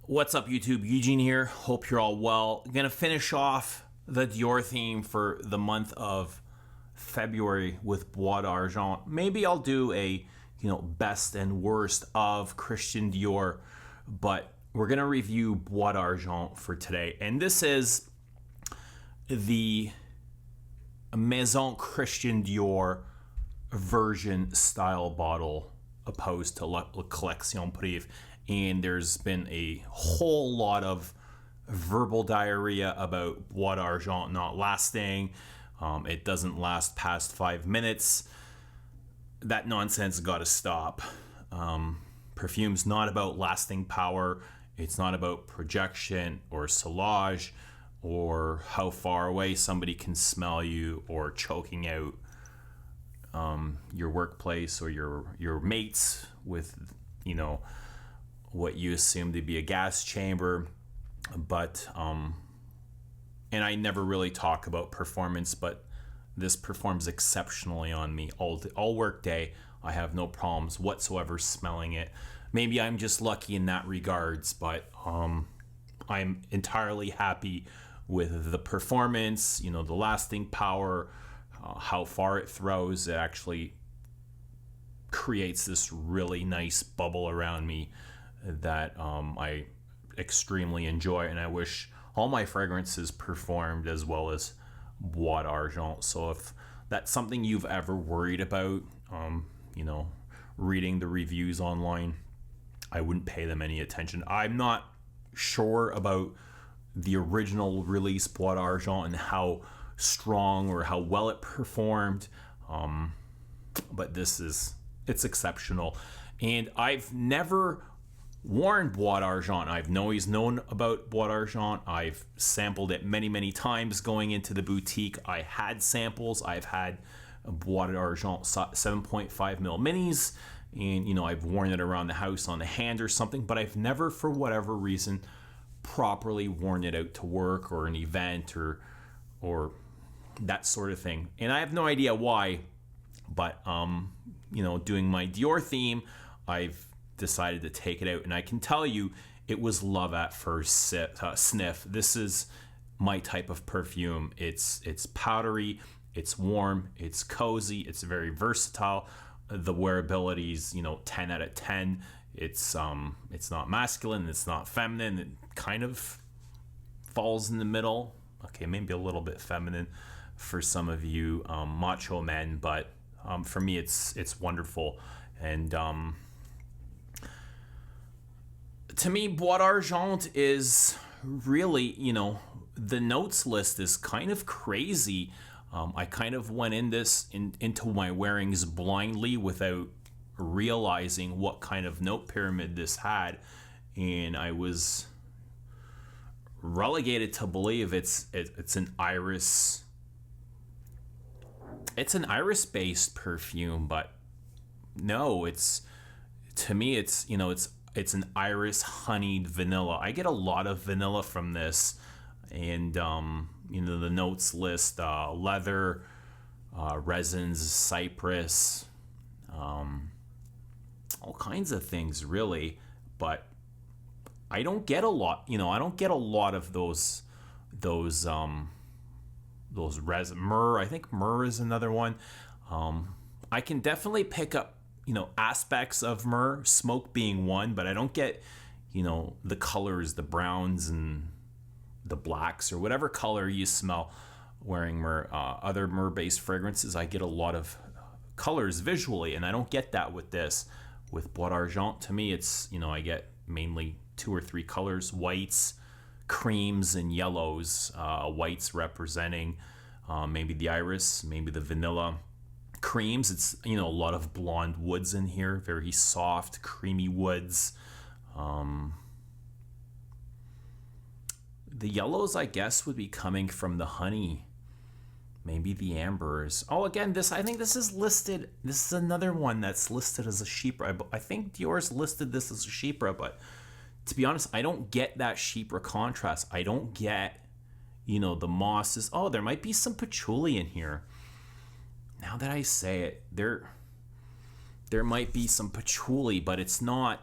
What's up, YouTube? Eugene here. Hope you're all well. I'm gonna finish off the Dior theme for the month of February with Bois d'Argent. Maybe I'll do a best and worst of Christian Dior, but we're gonna review Bois d'Argent for today, and this is the Maison Christian Dior version style bottle opposed to La Collection Prive. And there's been a whole lot of verbal diarrhea about Bois d'Argent not lasting. It doesn't last past 5 minutes. That nonsense got to stop. Perfume's not about lasting power. It's not about projection or solage or how far away somebody can smell you or choking out your workplace or your mates with, what you assume to be a gas chamber. But and I never really talk about performance, but this performs exceptionally on me all work day. I have no problems whatsoever smelling it. Maybe I'm just lucky in that regards, but I'm entirely happy with the performance, the lasting power, how far it throws. It actually creates this really nice bubble around me that I extremely enjoy, and I wish all my fragrances performed as well as Bois d'Argent. So if that's something you've ever worried about, reading the reviews online, I wouldn't pay them any attention. I'm not sure about the original release Bois d'Argent and how strong or how well it performed, but it's exceptional. And I've never worn Bois d'Argent. I've always known about Bois d'Argent. I've sampled it many, many times going into the boutique. I had samples. I've had Bois d'Argent 7.5 mil minis, and I've worn it around the house on the hand or something, but I've never, for whatever reason, properly worn it out to work or an event or that sort of thing. And I have no idea why, but doing my Dior theme, I've decided to take it out, and I can tell you it was love at first sniff. This is my type of perfume. It's powdery, it's warm, it's cozy, it's very versatile. The wearability's 10 out of 10. It's not masculine, it's not feminine. It kind of falls in the middle. Okay, maybe a little bit feminine for some of you macho men, but for me it's wonderful. And to me, Bois d'Argent is really, the notes list is kind of crazy. I kind of went into my wearings blindly without realizing what kind of note pyramid this had, and I was relegated to believe it's an iris. It's an iris-based perfume, but no, to me it's an iris honeyed vanilla. I get a lot of vanilla from this, and the notes list leather, resins, cypress, all kinds of things really, but I don't get a lot. I don't get a lot of those myrrh. I think myrrh is another one. I can definitely pick up aspects of myrrh, smoke being one, but I don't get the colors, the browns and the blacks or whatever color you smell wearing myrrh. Other myrrh-based fragrances, I get a lot of colors visually, and I don't get that with this. With Bois d'Argent, to me, it's I get mainly 2 or 3 colors: whites, creams, and yellows. Whites representing maybe the iris, maybe the vanilla. Creams, it's a lot of blonde woods in here, very soft, creamy woods. The yellows, I guess, would be coming from the honey, maybe the ambers. Oh, again, I think this is listed. This is another one that's listed as a chypre. I think Dior's listed this as a chypre, but to be honest, I don't get that chypre contrast. I don't get, the mosses. Oh, there might be some patchouli in here. Now that I say it, there might be some patchouli, but it's not,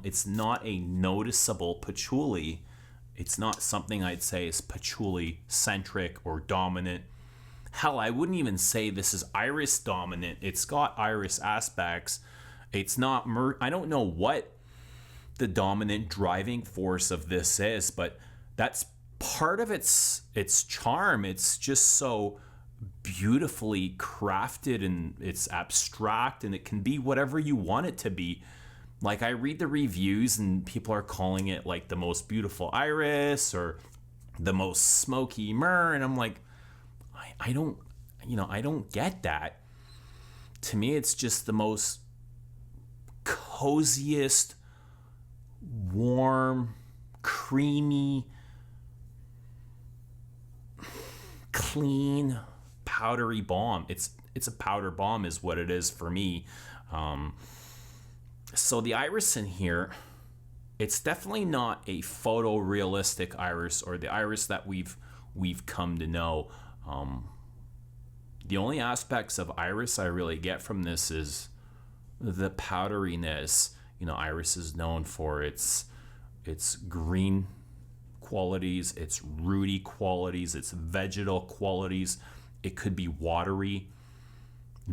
it's not a noticeable patchouli. It's not something I'd say is patchouli centric or dominant. Hell, I wouldn't even say this is iris dominant. It's got iris aspects. It's not I don't know what the dominant driving force of this is, but that's part of its charm. It's just so beautifully crafted, and it's abstract, and it can be whatever you want it to be. Like, I read the reviews and people are calling it like the most beautiful iris or the most smoky myrrh, and I'm like, I don't get that. To me, it's just the most coziest, warm, creamy, clean, powdery balm. It's a powder balm is what it is for me. So the iris in here, it's definitely not a photorealistic iris or the iris that we've come to know. The only aspects of iris I really get from this is the powderiness. Iris is known for its green qualities, its rooty qualities, its vegetal qualities. It could be watery.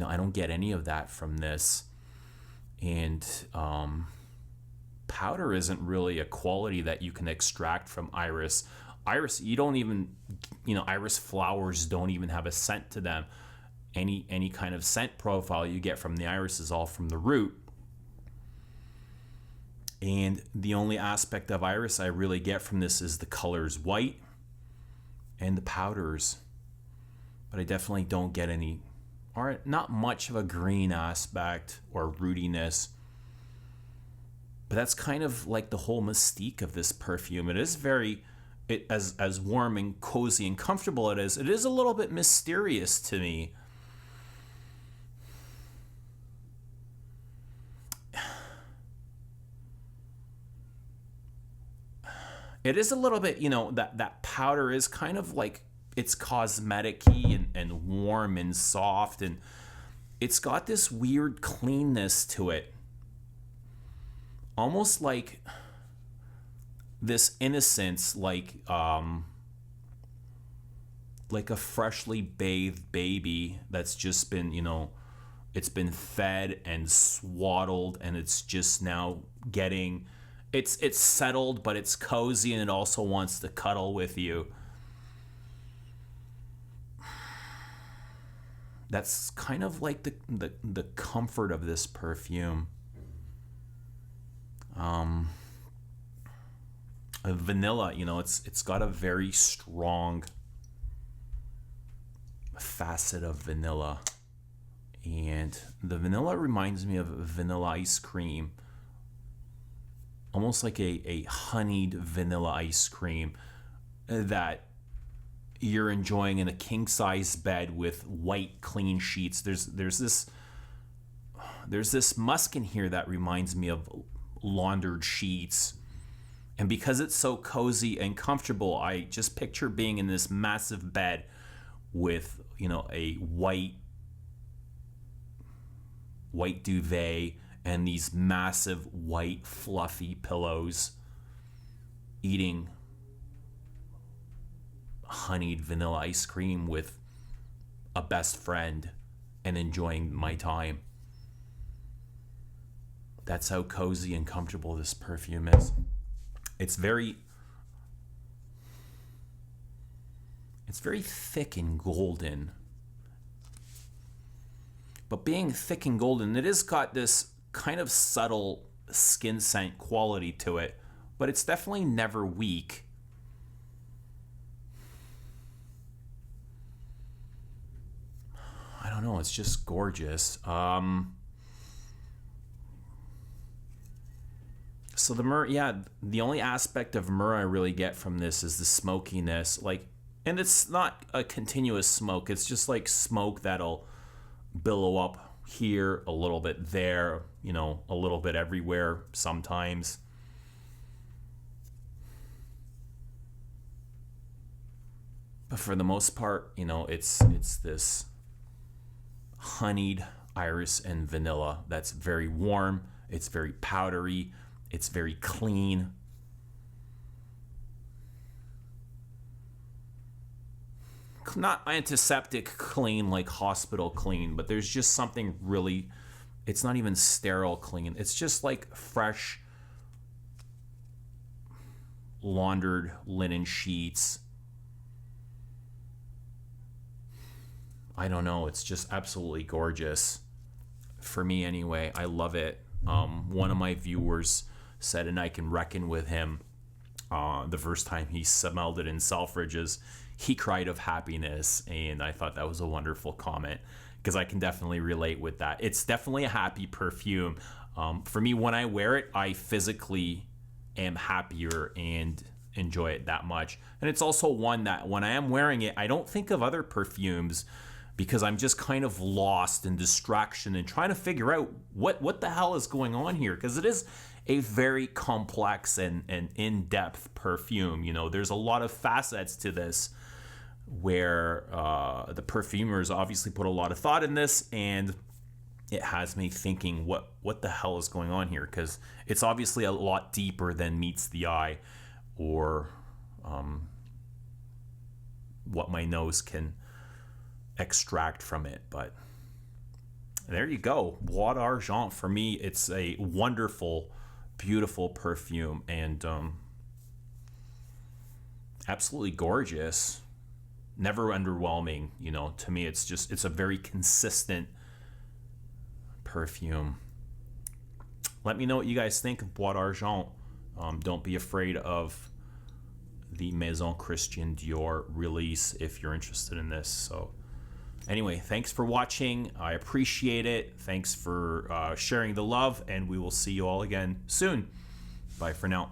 I don't get any of that from this. And powder isn't really a quality that you can extract from iris. Iris, you don't even, iris flowers don't even have a scent to them. Any kind of scent profile you get from the iris is all from the root. And the only aspect of iris I really get from this is the colors white and the powders. But I definitely don't get any, or not much of a green aspect or rootiness. But that's kind of like the whole mystique of this perfume. It is as warm and cozy and comfortable it is a little bit mysterious to me. It is a little bit, that powder is kind of like, it's cosmetic-y and warm and soft, and it's got this weird cleanness to it. Almost like this innocence, like a freshly bathed baby that's just been, it's been fed and swaddled, and it's just now getting, it's settled, but it's cozy, and it also wants to cuddle with you. That's kind of like the comfort of this perfume. Vanilla, it's got a very strong facet of vanilla, and the vanilla reminds me of vanilla ice cream, almost like a honeyed vanilla ice cream that you're enjoying in a king-size bed with white clean sheets. There's this musk in here that reminds me of laundered sheets, and because it's so cozy and comfortable, I just picture being in this massive bed with a white duvet and these massive white fluffy pillows, eating honeyed vanilla ice cream with a best friend and enjoying my time. That's how cozy and comfortable this perfume is. It's very thick and golden. But being thick and golden, it has got this kind of subtle skin scent quality to it, but it's definitely never weak. I don't know, it's just gorgeous. So the myrrh, the only aspect of myrrh I really get from this is the smokiness, and it's not a continuous smoke. It's just like smoke that'll billow up here, a little bit there, a little bit everywhere sometimes. But for the most part, it's this honeyed iris and vanilla that's very warm. It's very powdery. It's very clean. Not antiseptic clean like hospital clean, but there's just something really, it's not even sterile clean. It's just like fresh laundered linen sheets. I don't know. It's just absolutely gorgeous. For me anyway, I love it. One of my viewers said, and I can reckon with him, the first time he smelled it in Selfridges, he cried of happiness, and I thought that was a wonderful comment because I can definitely relate with that. It's definitely a happy perfume. For me, when I wear it, I physically am happier and enjoy it that much. And it's also one that when I am wearing it, I don't think of other perfumes because I'm just kind of lost in distraction and trying to figure out what the hell is going on here, because it is a very complex and in-depth perfume. You know, there's a lot of facets to this where the perfumers obviously put a lot of thought in this, and it has me thinking what the hell is going on here, because it's obviously a lot deeper than meets the eye or what my nose can extract from it. But there you go. Bois d'Argent, for me, it's a wonderful, beautiful perfume, and absolutely gorgeous. Never underwhelming. You know, to me, it's a very consistent perfume. Let me know what you guys think of Bois d'Argent. Don't be afraid of the Maison Christian Dior release if you're interested in this. So anyway, thanks for watching. I appreciate it. Thanks for sharing the love, and we will see you all again soon. Bye for now.